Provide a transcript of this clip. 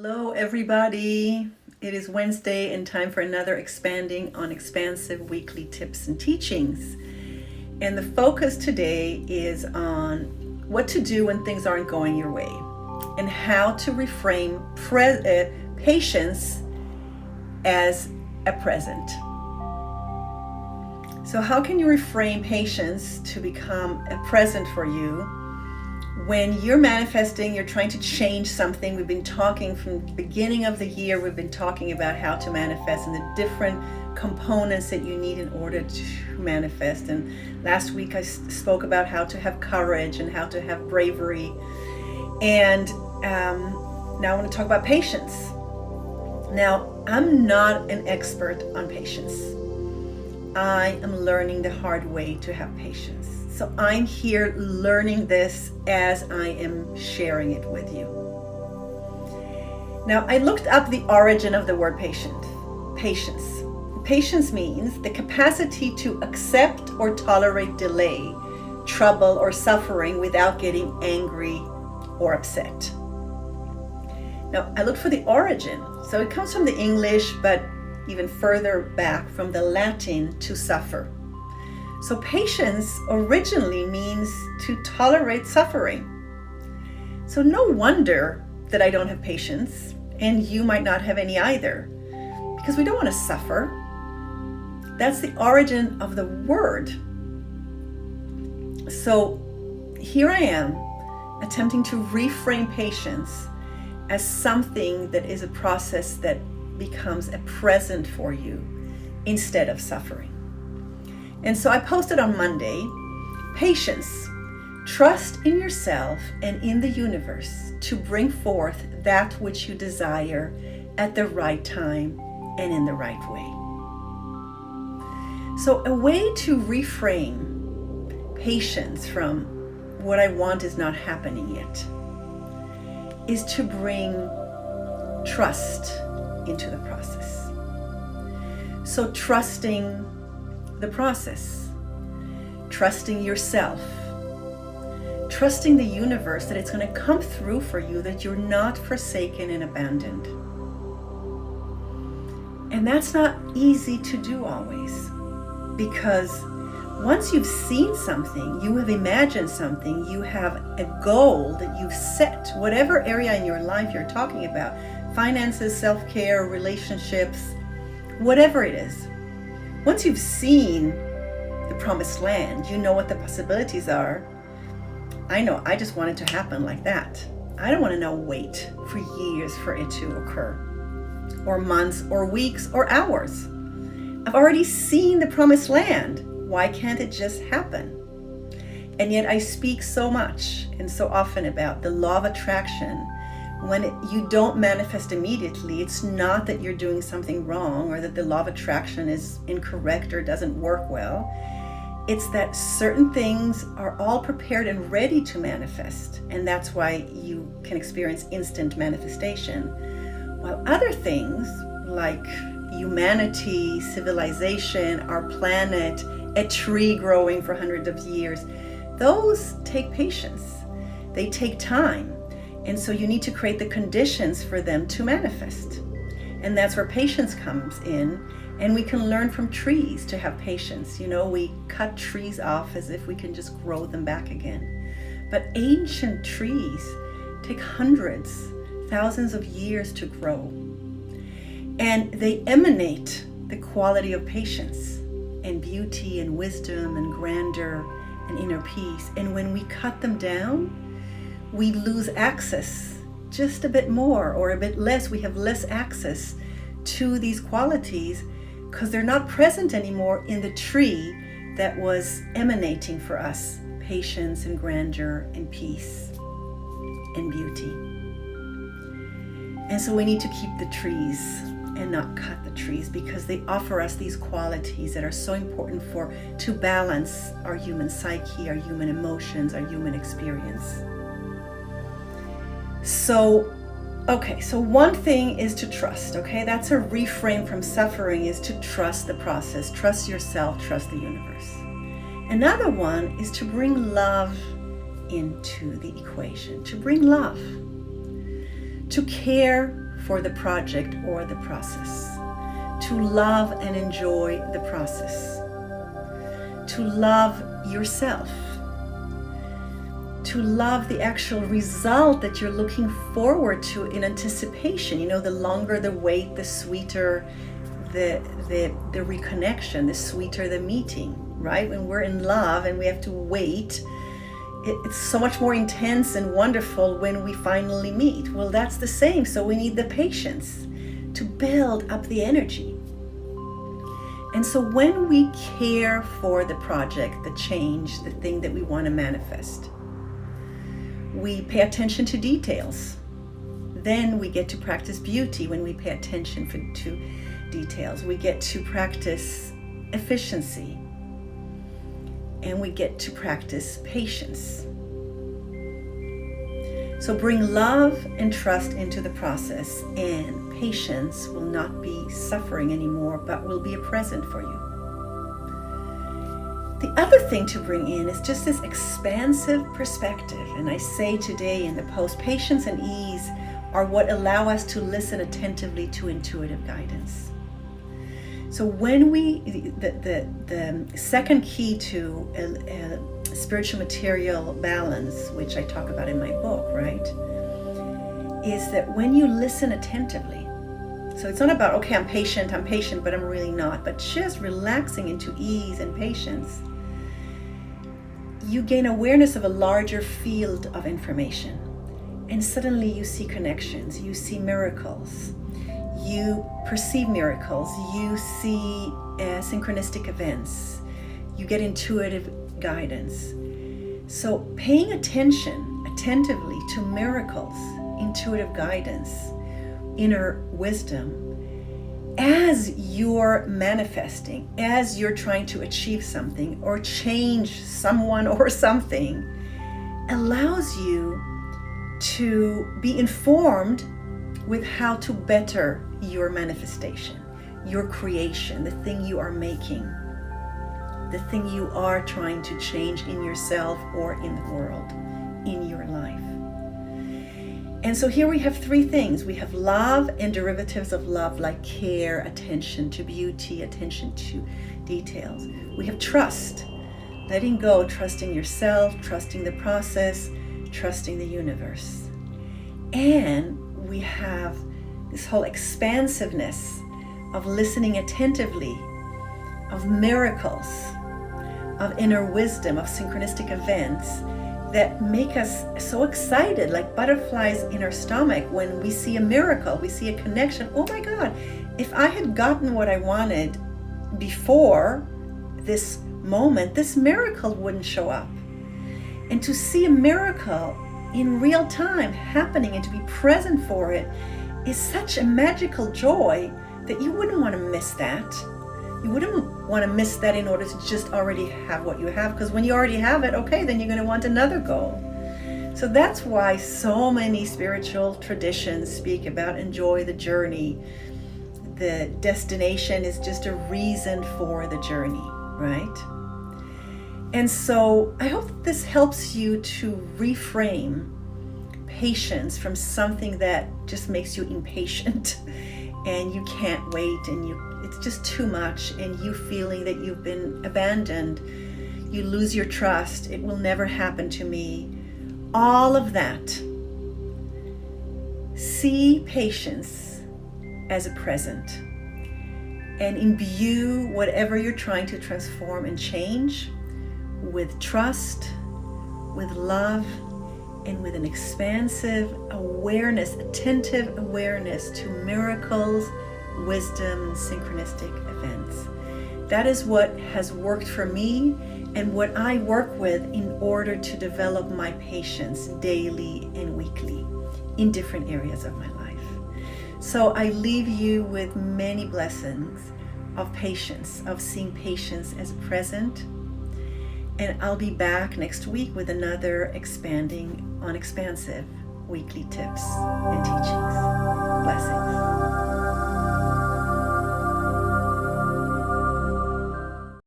Hello, everybody. It is Wednesday and time for another Expanding on Expansive weekly tips and teachings. And the focus today is on what to do when things aren't going your way and how to reframe patience as a present. So how can you reframe patience to become a present for you? When you're manifesting, you're trying to change something. We've been talking from the beginning of the year, we've been talking about how to manifest and the different components that you need in order to manifest. And last week I spoke about how to have courage and how to have bravery. And now I want to talk about patience. Now, I'm not an expert on patience. I am learning the hard way to have patience. So I'm here learning this as I am sharing it with you. Now, I looked up the origin of the word patience. Patience means the capacity to accept or tolerate delay, trouble, or suffering without getting angry or upset. Now, I looked for the origin. So it comes from the English, but even further back from the Latin, to suffer. So patience originally means to tolerate suffering. So no wonder that I don't have patience, and you might not have any either, because we don't want to suffer. That's the origin of the word. So here I am, attempting to reframe patience as something that is a process that becomes a present for you instead of suffering. And so I posted on Monday, patience, trust in yourself and in the universe to bring forth that which you desire at the right time and in the right way. So a way to reframe patience from what I want is not happening yet is to bring trust into the process. So trusting the process, trusting yourself, trusting the universe that it's going to come through for you, that you're not forsaken and abandoned. And that's not easy to do always, because once you've seen something, you have imagined something, you have a goal that you've set, whatever area in your life you're talking about, finances, self-care, relationships, whatever it is. Once you've seen the promised land, you know what the possibilities are. I know, I just want it to happen like that. I don't want to now wait for years for it to occur, or months, or weeks, or hours. I've already seen the promised land. Why can't it just happen? And yet I speak so much and so often about the law of attraction. When you don't manifest immediately, it's not that you're doing something wrong or that the law of attraction is incorrect or doesn't work well. It's that certain things are all prepared and ready to manifest, and that's why you can experience instant manifestation. While other things like humanity, civilization, our planet, a tree growing for hundreds of years, those take patience. They take time. And so you need to create the conditions for them to manifest. And that's where patience comes in. And we can learn from trees to have patience. You know, we cut trees off as if we can just grow them back again. But ancient trees take hundreds, thousands of years to grow. And they emanate the quality of patience and beauty and wisdom and grandeur and inner peace. And when we cut them down, we lose access just a bit more or a bit less. We have less access to these qualities because they're not present anymore in the tree that was emanating for us patience and grandeur and peace and beauty. And so we need to keep the trees and not cut the trees, because they offer us these qualities that are so important to balance our human psyche, our human emotions, our human experience. So one thing is to trust, okay? That's a reframe from suffering, is to trust the process, trust yourself, trust the universe. Another one is to bring love into the equation, to bring love, to care for the project or the process, to love and enjoy the process, to love yourself, to love the actual result that you're looking forward to in anticipation. You know, the longer the wait, the sweeter the reconnection, the sweeter the meeting, right? When we're in love and we have to wait, it's so much more intense and wonderful when we finally meet. Well, that's the same. So we need the patience to build up the energy. And so when we care for the project, the change, the thing that we want to manifest, we pay attention to details. Then we get to practice beauty when we pay attention to details. We get to practice efficiency. And we get to practice patience. So bring love and trust into the process, and patience will not be suffering anymore, but will be a present for you. The other thing to bring in is just this expansive perspective. And I say today in the post, patience and ease are what allow us to listen attentively to intuitive guidance. So when the second key to a spiritual material balance, which I talk about in my book, right, is that when you listen attentively, so it's not about, okay, I'm patient, but I'm really not, but just relaxing into ease and patience, you gain awareness of a larger field of information. And suddenly you see connections, you see miracles. You perceive miracles, you see synchronistic events, you get intuitive guidance. So paying attention attentively to miracles, intuitive guidance, inner wisdom, as you're manifesting, as you're trying to achieve something or change someone or something, allows you to be informed with how to better your manifestation, your creation, the thing you are making, the thing you are trying to change in yourself or in the world, in your life. And so here we have three things. We have love and derivatives of love, like care, attention to beauty, attention to details. We have trust, letting go, trusting yourself, trusting the process, trusting the universe. And we have this whole expansiveness of listening attentively, of miracles, of inner wisdom, of synchronistic events that make us so excited, like butterflies in our stomach when we see a miracle, we see a connection. Oh my God, if I had gotten what I wanted before this moment, this miracle wouldn't show up. And to see a miracle in real time happening and to be present for it is such a magical joy that you wouldn't want to miss that. You wouldn't want to miss that in order to just already have what you have, because when you already have it, okay, then you're going to want another goal. So that's why so many spiritual traditions speak about enjoy the journey. The destination is just a reason for the journey, right? And so I hope this helps you to reframe patience from something that just makes you impatient and you can't wait and it's just too much, and you feeling that you've been abandoned, you lose your trust, it will never happen to me. All of that. See patience as a present and imbue whatever you're trying to transform and change with trust, with love, and with an expansive awareness, attentive awareness to miracles, wisdom, and synchronistic events. That is what has worked for me and what I work with in order to develop my patience daily and weekly in different areas of my life. So I leave you with many blessings of patience, of seeing patience as a present. And I'll be back next week with another expanding on expansive weekly tips and teachings. Blessings.